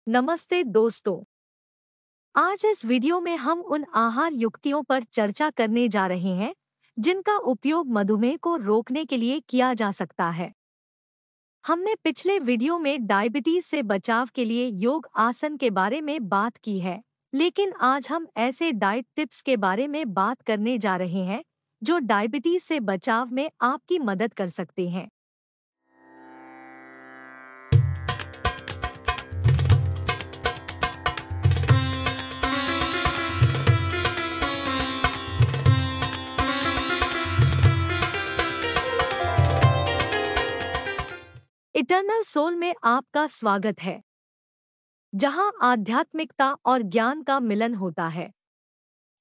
नमस्ते दोस्तों। आज इस वीडियो में हम उन आहार युक्तियों पर चर्चा करने जा रहे हैं जिनका उपयोग मधुमेह को रोकने के लिए किया जा सकता है। हमने पिछले वीडियो में डायबिटीज से बचाव के लिए योग आसन के बारे में बात की है, लेकिन आज हम ऐसे डाइट टिप्स के बारे में बात करने जा रहे हैं जो डायबिटीज से बचाव में आपकी मदद कर सकते हैं। इटर्नल सोल में आपका स्वागत है, जहां आध्यात्मिकता और ज्ञान का मिलन होता है।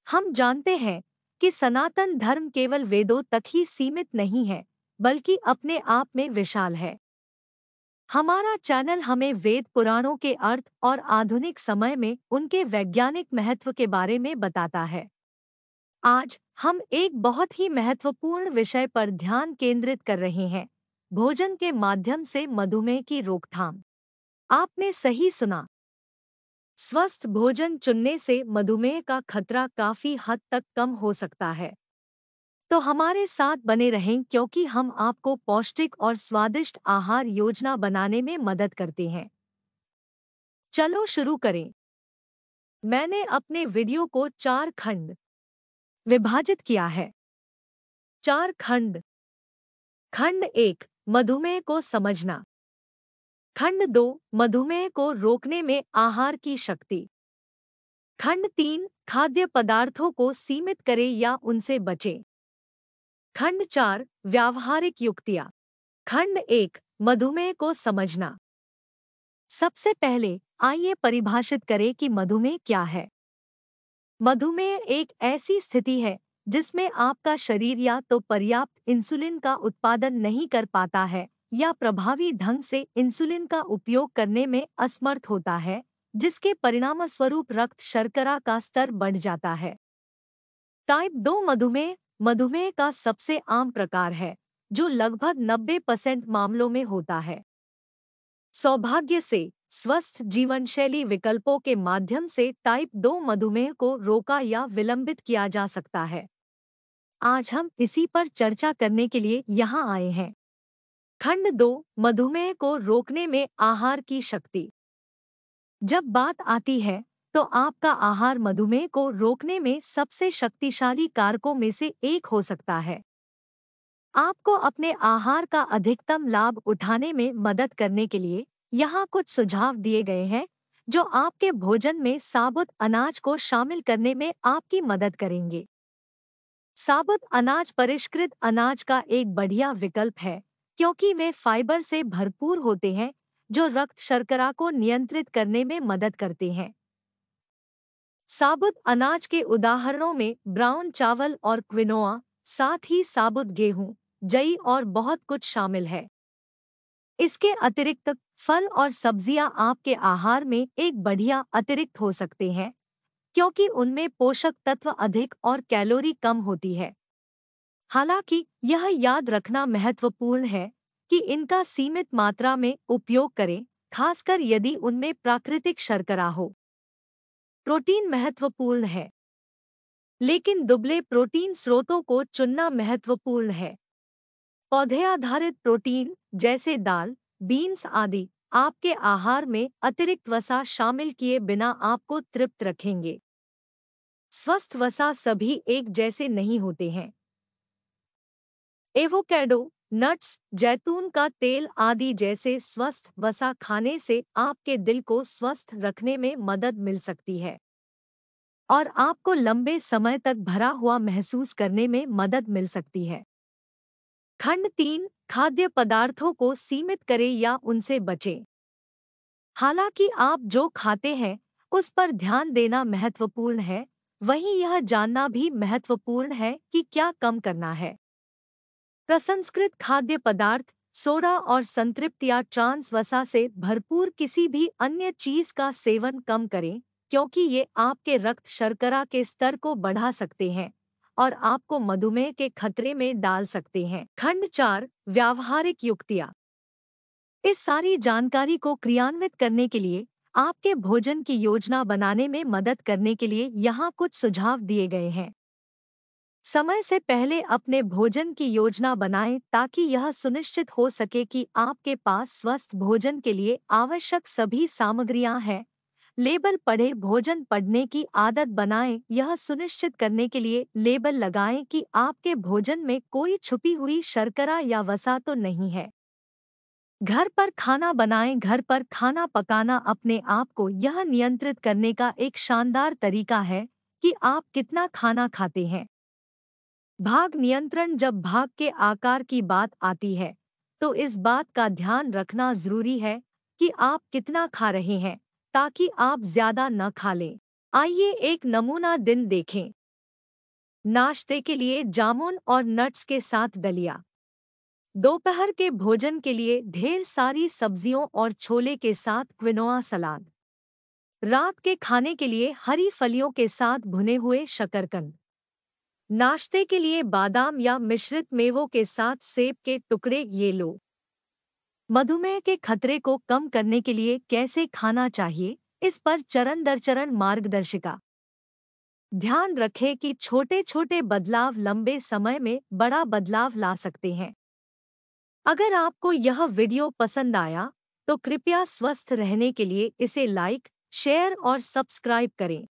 हम जानते हैं कि सनातन धर्म केवल वेदों तक ही सीमित नहीं है, बल्कि अपने आप में विशाल है। हमारा चैनल हमें वेद पुराणों के अर्थ और आधुनिक समय में उनके वैज्ञानिक महत्व के बारे में बताता है। आज हम एक बहुत ही महत्वपूर्ण विषय पर ध्यान केंद्रित कर रहे हैं, भोजन के माध्यम से मधुमेह की रोकथाम। आपने सही सुना। स्वस्थ भोजन चुनने से मधुमेह का खतरा काफी हद तक कम हो सकता है। तो हमारे साथ बने रहें, क्योंकि हम आपको पौष्टिक और स्वादिष्ट आहार योजना बनाने में मदद करते हैं। चलो शुरू करें। मैंने अपने वीडियो को 4 खंड विभाजित किया है। 4 खंड। खंड 1, मधुमेह को समझना। खंड 2, मधुमेह को रोकने में आहार की शक्ति। खंड 3, खाद्य पदार्थों को सीमित करें या उनसे बचें। खंड 4, व्यावहारिक युक्तियाँ। खंड 1, मधुमेह को समझना। सबसे पहले आइए परिभाषित करें कि मधुमेह क्या है। मधुमेह एक ऐसी स्थिति है जिसमें आपका शरीर या तो पर्याप्त इंसुलिन का उत्पादन नहीं कर पाता है या प्रभावी ढंग से इंसुलिन का उपयोग करने में असमर्थ होता है, जिसके परिणामस्वरूप रक्त शर्करा का स्तर बढ़ जाता है। टाइप 2 मधुमेह मधुमेह का सबसे आम प्रकार है, जो लगभग 90% मामलों में होता है। सौभाग्य से स्वस्थ जीवनशैली विकल्पों के माध्यम से टाइप 2 मधुमेह को रोका या विलंबित किया जा सकता है। आज हम इसी पर चर्चा करने के लिए यहाँ आए हैं। खंड 2, मधुमेह को रोकने में आहार की शक्ति। जब बात आती है तो आपका आहार मधुमेह को रोकने में सबसे शक्तिशाली कारकों में से एक हो सकता है। आपको अपने आहार का अधिकतम लाभ उठाने में मदद करने के लिए यहाँ कुछ सुझाव दिए गए हैं, जो आपके भोजन में साबुत अनाज को शामिल करने में आपकी मदद करेंगे। साबुत अनाज परिष्कृत अनाज का एक बढ़िया विकल्प है, क्योंकि वे फाइबर से भरपूर होते हैं, जो रक्त शर्करा को नियंत्रित करने में मदद करते हैं। साबुत अनाज के उदाहरणों में ब्राउन चावल और क्विनोआ, साथ ही साबुत गेहूं, जई और बहुत कुछ शामिल है। इसके अतिरिक्त फल और सब्जियां आपके आहार में एक बढ़िया अतिरिक्त हो सकते हैं, क्योंकि उनमें पोषक तत्व अधिक और कैलोरी कम होती है। हालांकि यह याद रखना महत्वपूर्ण है कि इनका सीमित मात्रा में उपयोग करें, खासकर यदि उनमें प्राकृतिक शर्करा हो। प्रोटीन महत्वपूर्ण है, लेकिन दुबले प्रोटीन स्रोतों को चुनना महत्वपूर्ण है। पौधे आधारित प्रोटीन जैसे दाल, बीन्स आदि आपके आहार में अतिरिक्त वसा शामिल किए बिना आपको तृप्त रखेंगे। स्वस्थ वसा सभी एक जैसे नहीं होते हैं। एवोकैडो, नट्स, जैतून का तेल आदि जैसे स्वस्थ वसा खाने से आपके दिल को स्वस्थ रखने में मदद मिल सकती है और आपको लंबे समय तक भरा हुआ महसूस करने में मदद मिल सकती है। खंड 3, खाद्य पदार्थों को सीमित करें या उनसे बचें। हालांकि आप जो खाते हैं उस पर ध्यान देना महत्वपूर्ण है, वहीं यह जानना भी महत्वपूर्ण है कि क्या कम करना है। प्रसंस्कृत खाद्य पदार्थ, सोडा और संतृप्त या ट्रांस वसा से भरपूर किसी भी अन्य चीज का सेवन कम करें, क्योंकि ये आपके रक्त शर्करा के स्तर को बढ़ा सकते हैं और आपको मधुमेह के खतरे में डाल सकते हैं। खंड 4, व्यावहारिक युक्तियाँ। इस सारी जानकारी को क्रियान्वित करने के लिए आपके भोजन की योजना बनाने में मदद करने के लिए यहाँ कुछ सुझाव दिए गए हैं। समय से पहले अपने भोजन की योजना बनाएं ताकि यह सुनिश्चित हो सके कि आपके पास स्वस्थ भोजन के लिए आवश्यक सभी सामग्रियां हैं। लेबल पढ़े भोजन पढ़ने की आदत बनाएं, यह सुनिश्चित करने के लिए लेबल लगाएं कि आपके भोजन में कोई छुपी हुई शर्करा या वसा तो नहीं है। घर पर खाना बनाएं, घर पर खाना पकाना अपने आप को यह नियंत्रित करने का एक शानदार तरीका है कि आप कितना खाना खाते हैं। भाग नियंत्रण, जब भाग के आकार की बात आती है तो इस बात का ध्यान रखना जरूरी है कि आप कितना खा रहे हैं ताकि आप ज्यादा न खा लें। आइए एक नमूना दिन देखें। नाश्ते के लिए जामुन और नट्स के साथ दलिया। दोपहर के भोजन के लिए ढेर सारी सब्जियों और छोले के साथ क्विनोआ सलाद। रात के खाने के लिए हरी फलियों के साथ भुने हुए शकरकंद। नाश्ते के लिए बादाम या मिश्रित मेवों के साथ सेब के टुकड़े। ये लो। मधुमेह के खतरे को कम करने के लिए कैसे खाना चाहिए, इस पर चरण दर चरण मार्गदर्शिका। ध्यान रखें कि छोटे छोटे बदलाव लंबे समय में बड़ा बदलाव ला सकते हैं। अगर आपको यह वीडियो पसंद आया तो कृपया स्वस्थ रहने के लिए इसे लाइक, शेयर और सब्सक्राइब करें।